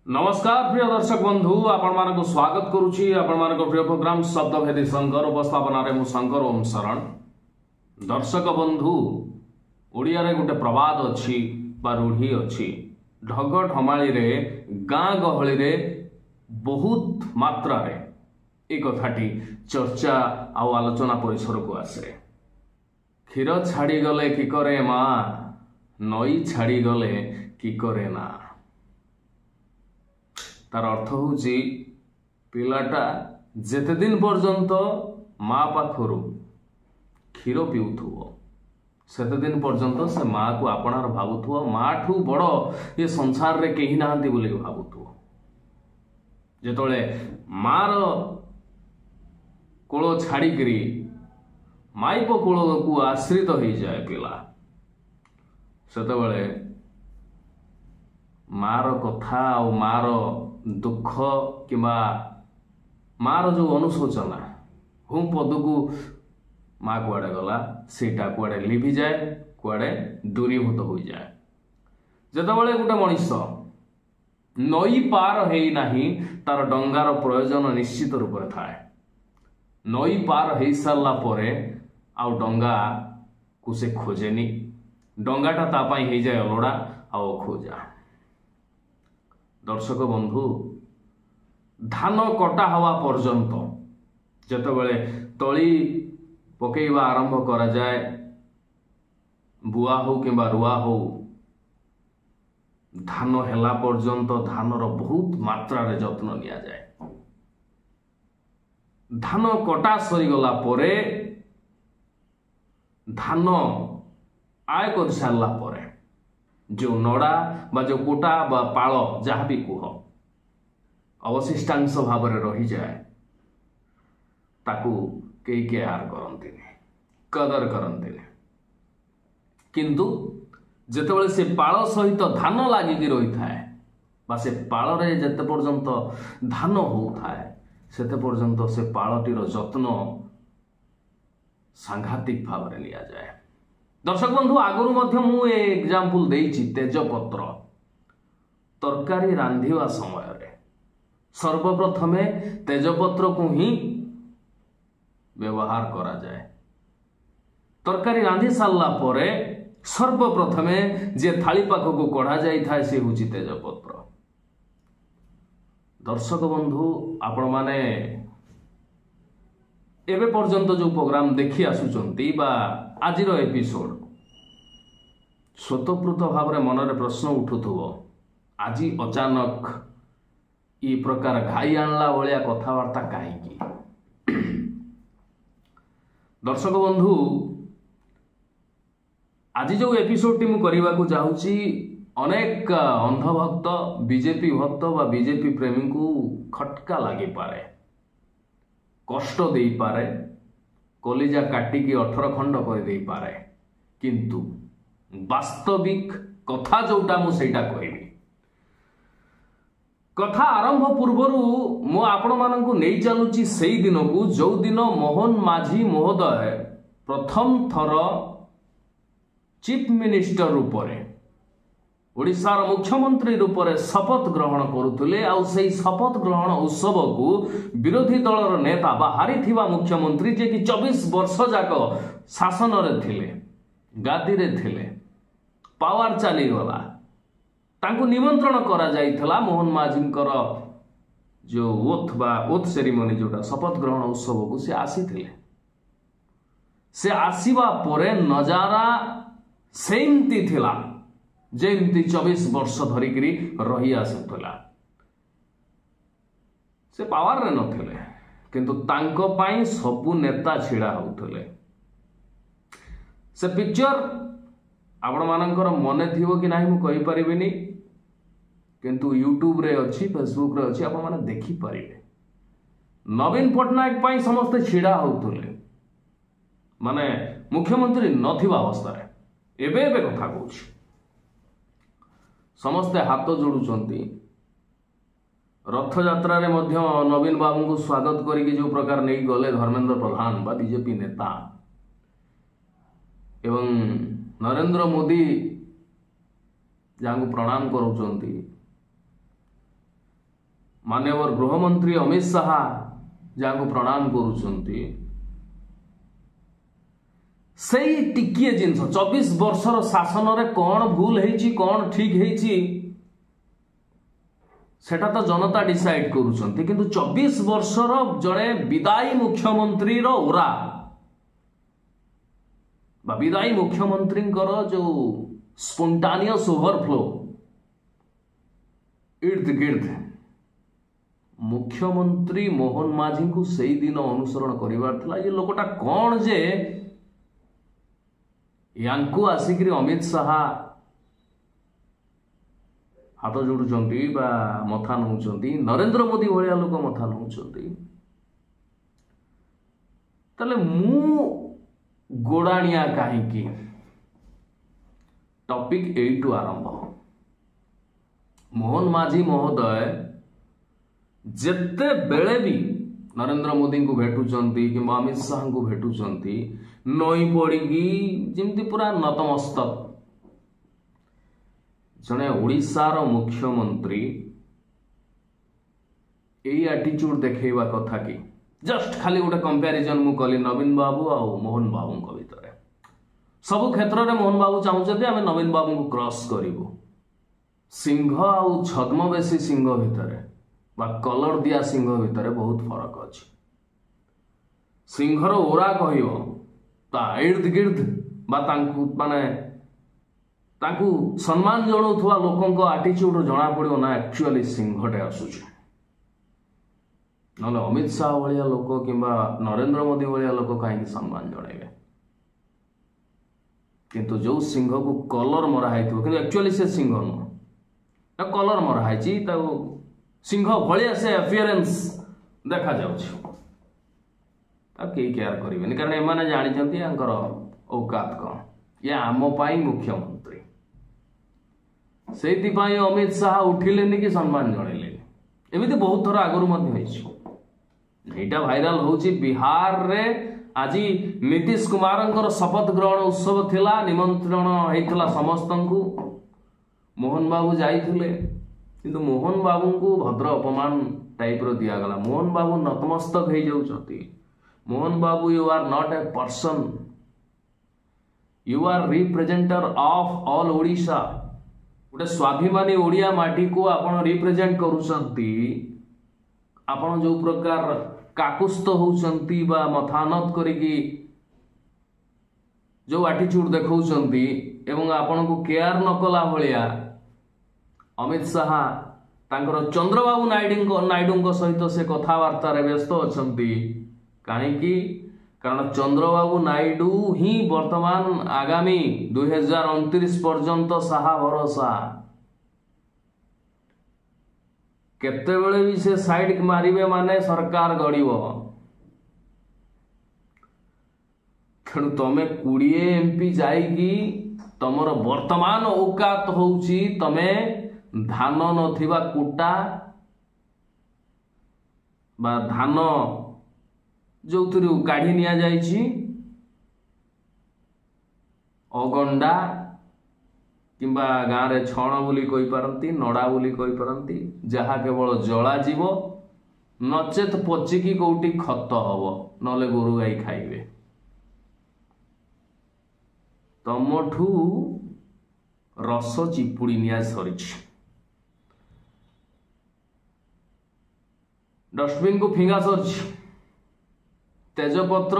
नमस्कार प्रिय दर्शक बंधु आपण मानक स्वागत करुछि आपण मानक प्रिय प्रोग्राम शब्दभेदी शंकर उपस्थापन मु शंकर ओम शरण। दर्शक बंधु ओडिया रे गोटे प्रवाद अछि बा रूढ़ी अछि ढग ढमाली रे गाँ गहली रे बहुत मात्रा रे एक कथाटी चर्चा आउ आलोचना परिसर को आसे। क्षीर छाड़ी गले कि करे माँ नई छाड़ी गले कि करे ना। तार अर्थ हूँ पिलाटा जेते दिन पर्यंत माँ पाखरु क्षीर पिउथुव सेते दिन पर्यंत से माँ को आपणार भावुथुव माँ ठू बड़ ये संसार रे केही नाहंती बोली भावुथुव। जेतोले मार कोल छाड़िकी माइप कोल को आश्रित हो जाए पिला सेतेबेले मार कथा और मार दुख किंबा मार जो अनुशोचना हूँ पद को माँ कुआड़े गला सेटा कुआड़े लिभि जाए कुआड़े दूरीभूत हो जाए। जेतबेले गोटे मनीष नई पार है नाही तार डंगार प्रयोजन निश्चित रूप से थाए। नई पार हो सारा पर आउ डंगा को से खोजेनी डंगाटा तापाई हो जाए अलड़ा आउ खोजा। दर्शक बंधु धान कटा हवा पर्यंत जेतेबेले तली पकेइबा आरंभ करा जाए बुआ हो किंबा रुआ हो धान हेला पर्यंत धानर बहुत मात्रा रे जत्न लिया जाए। धान कटा सरीगला परे धान आय कर सारा परे जो नड़ा बा जो कोटा बा पाल जहाँ भी कुह अवशिष्टांश भाव में रही जाए ताकू कई केयार करते कदर करते किंतु जेतेबेले से पाल सहित धान लागिकी रही थाए बा से पाल रे जेते पर्यंत धान होउथाए सेते पर्यंत से पालटीर जत्न सांघातिक भाव में लिया जाए। दर्शक बंधु आगुरी मध्य मु एग्जांपल देइछि तेजपत्र तरकारी रांधिवा समय रे सर्वप्रथमे तेजपत्र को ही व्यवहार करा जाए। तरकारी रांधि सारला परे सर्वप्रथमे जे थाली पाख को कढ़ा जाई थाए से होछि तेजपत्र। दर्शक बंधु आपण माने एबे पर्यंत जो प्रोग्राम देखि आसुचंती बा आजिर एपिसोड स्वतःप्रत भाव में मनरे प्रश्न उठुथुव आज अचानक ई प्रकार घाई आणला भलिया कथावार्ता काहीकि। दर्शक बंधु आज जो एपिसोड टी मु करबा को चाहूची अनेक अंधभक्त बीजेपी भक्त बा बीजेपी प्रेमी को खटका लगी पारे कष्ट दे पारे कलिजा काटिकी 18 खंड कर दे पारे किंतु वास्तविक कथा जोटा मु सेटा कहबी। कथा आरंभ पूर्वर मु आपण मानकु नहीं चलुची सेई दिन को जो दिन मोहन माझी महोदय प्रथम थर चीफ मिनिस्टर रूपरे ओडिशार मुख्यमंत्री रूपरे शपथ ग्रहण करुले आउ से शपथ ग्रहण उत्सव को विरोधी दलर नेता बा हारिथिबा मुख्यमंत्री जे कि 24 वर्ष जाक शासन रे थिले गादी रे थिले पावर चली गला तांको निमंत्रण करा जाइथला मोहन माझींकर जो ओथ सेरिमनी जोटा शपथ ग्रहण उत्सव को से आसीथिले। से आसीबा परे नजारा सेमती थिला जेमती 24 वर्ष धरिकी रही आसुला। से पावर रे नथिले किंतु तांको पाई सबु नेता छिड़ा होउथले। से पिक्चर आपण मानकर मने थिवो कि नाही मु कहि परिबिनी किंतु यूट्यूब रे अछि फेसबुक रे अछि आपण माने देखि परिबे। नवीन पटनायक पाई समस्त छिड़ा होउथले माने मुख्यमंत्री नथिबा अवस्था रे एबे कथा कहूछि समस्ते हाथ जोड़ुचंती रथ यात्रा रे मध्य नवीन बाबू को स्वागत करिके जो प्रकार नहीं गले धर्मेंद्र प्रधान बा बीजेपी नेता एवं नरेंद्र मोदी जहाँ प्रणाम करुचंती माननीय गृहमंत्री अमित शाह जहाँ प्रणाम करुचंती सही टिकिए जिनस 24 वर्षर शासन रे कौन भूल है कौन ठीक है सेटा तो जनता डिसाइड करुचंती किंतु 24 वर्षर जड़े विदायी मुख्यमंत्री रो उरा बा विदायी मुख्यमंत्री जो स्पोंटानियस ओवरफ्लो इर्द गिर्द मुख्यमंत्री मोहन माझी को सही दिन अनुसरण करिवार ये लोकटा कौन जे यांकु आसिक अमित शाह हाथ जोड़ुचंती बा मथा नौचंती नरेंद्र मोदी भलिया लोक मथा नौचंती तले मु गोड़ाणिया कहीं टॉपिक एटू आरंभ मोहन माझी महोदय जेते बेले भी नरेंद्र मोदी को भेटुचंती कि अमित शाह को भेटुचंती नई पड़िकी जमती पूरा नतमस्तक जने ओडिशार मुख्यमंत्री यही एटीट्यूड देखा कथा कि जस्ट खाली गोटे कंपैरिजन मु कली नवीन बाबू आ मोहन बाबू भितर सबु क्षेत्र में मोहन बाबू चाहते आम नवीन बाबू को क्रॉस करूँ सिंह आउ छद्मवेशी सिंह भितर बा कलर दिया सिंह भितर बहुत फरक अच्छी सिंहर ओरा कह इर्द गिर्द माने ताकू सम्मान जनाउथुवा लोकंको एटीट्यूड जना पड़ो ना एक्चुअली सिंहटे आसुछ ना अमित शाह भाया लोक किंबा नरेंद्र मोदी भाया लोक कहीं सम्मान जनइबे किंतु जो सिंह को कलर मराई कि एक्चुअली से सिंह नुह कलर मराई सिंह भाया से अपियरेंस देखा जाउछ कई केयर करेंगे कारण एमाने जानी औकात कौन ये आम मुख्यमंत्री से अमित शाह उठिले कि सम्मान जनइले एमती बहुत थर आगुरी यहाँ भाइराल होची बिहार रे आज नीतीश कुमार शपथ ग्रहण उत्सव थिला निमंत्रण होता समस्त को मोहन बाबू जाइए किंतु मोहन बाबू को भद्र अपमान टाइप रो दियागला मोहन बाबू नतमस्तक हो जाउछंती Mohan Babu you are not a person you are representer of all Odisha गोटे स्वाभिमानी ओडिया माटी को आपण रिप्रेजेंट करूछंती आपण जो प्रकार काकुस्थ होउछंती बा मथानत करिकी जो एटीट्यूड देखौछंती एवं आपण को केयर न कला भलिया अमित शाह तांकर चंद्रबाबू नायडू सहित से कथबार्ता व्यस्त अछंती कहीं कारण चंद्रबाबू नायडू ही वर्तमान आगामी 2029 पर्यंत साहा भरोसा केतेबेले भी से साइड मारिबे माने सरकार गड़िबो तेणु तमे 20 एमपी जाइकी तमर वर्तमान औकात होउची तमे धान नथिबा कुटा बा धान जो काढ़ी निया जाइछि अगंडा किंबा गाँव रे छण बोली कहि पारंती नड़ा बोली कहि पारंती जहा केवल जला जीव नचेत पचिकी कोटी खत हबो नले गोरु गाई खाइबे तमठू रस चिपुड़ी निया सरिछि डस्टबिन को फिंगा सरिछि तेजपत्र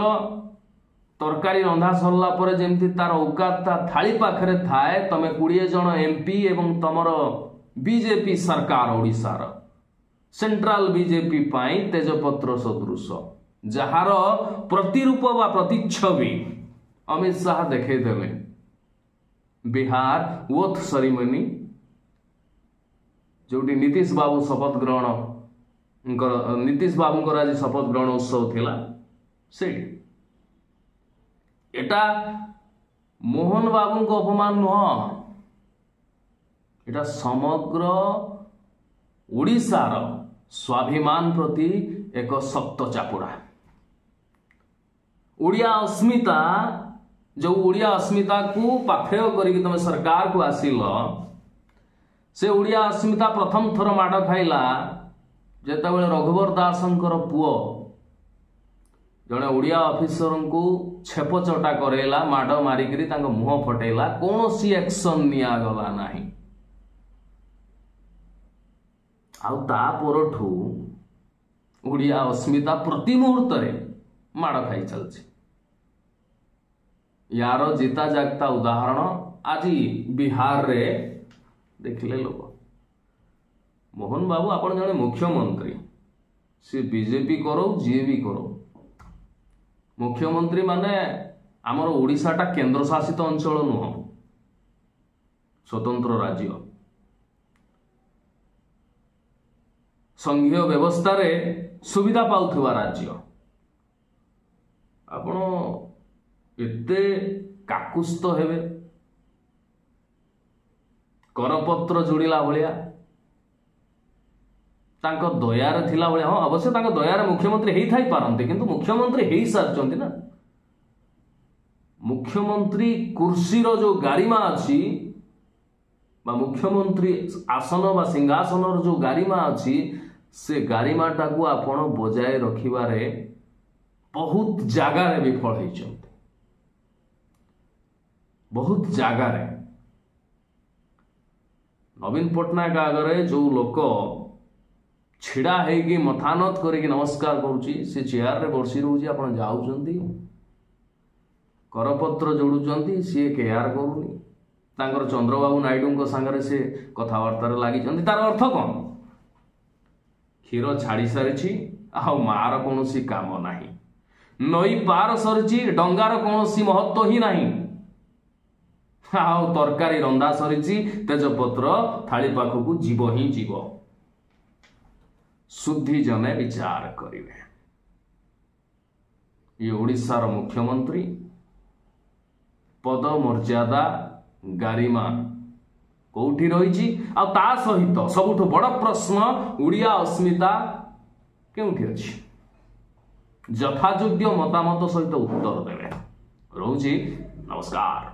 तरकारी रंधा सरला परे जेमती तार औकात थाली पाखरे थाए तमे 20 जन एमपी एवं तमर बीजेपी सरकार ओडिशार सेंट्रल बीजेपी पाई तेजपत्र सदृश जार प्रतिरूप बा प्रतिच्छवि अमित शाह देखैदेले बिहार ओथ सेरेमनी जोटी नीतीश बाबू शपथ ग्रहण नीतीश बाबू आज शपथ ग्रहण उत्सव थिला से एटा मोहन बाबू को अपमान नुह एटा समग्र ओडिशार स्वाभिमान प्रति एक शक्त चापुड़ा ओडिया अस्मिता जो ओडिया अस्मिता को पाथेय करके तुम सरकार को आसिल से ओडिया अस्मिता प्रथम थर माड़ खाइला जेतेबेले रघुवर दासंकर पुओ जड़े ओडिया ऑफिसर को छेपचटा करेला माड मारिकी मुह फटेला कौन सी एक्शन निगला नहीं आठू ओडिया अस्मिता प्रति मुहूर्त माड़ खाई चलছে यार जीता जागता उदाहरण आज बिहार रे देखिले लोग मोहन बाबू आपण जने मुख्यमंत्री सी बीजेपी करो जी भी करो मुख्यमंत्री माने आमर ओडिशाटा केंद्र शासित अंचल नुह स्वतंत्र राज्य संघीय व्यवस्था रे सुविधा पाउथुवा राज्य आपण एते काकुस्त हेबे करपत्र जोड़िला भलिया तांको दयार थिला भलिया हाँ अवश्य तांको दयार मुख्यमंत्री हेई थाई पारंते किंतु मुख्यमंत्री हेई सारचंती ना मुख्यमंत्री कुर्सी रो जो गारिमा अछि बा मुख्यमंत्री आसन बा सिंहासन रो जो गारिमा अछि से गारिमाटा को आपण बजाय रखिबारे बहुत जगार विफल होइचंती बहुत जगार नवीन पट्टनायक आगे जो लोक छिड़ा होगी मथानत करके नमस्कार करुच्ची से चेयर रे बसी रोची आप जाऊँगी करपत्र जोड़ुंट सी केयर करूनी तांकर चंद्रबाबू नायडू सांगे से कथबार्तार लगी तार अर्थ कौन क्षीर छाड़ी सारी मार कौन काम ना नई पार सरी डंगार कौन महत्व ही नहीं तरकारी रंधा सरी तेजपत्र थाली पाखक जीव ही जीव शुद्धि जने विचार करिवे ये ओडिशार मुख्यमंत्री पद मर्यादा गारिमा कौटी रही ता सहित सबुठ बड़ प्रश्न ओडिया अस्मिता केउठी अछि यथायोग्य मतामत सहित उत्तर देवे। रोजी नमस्कार।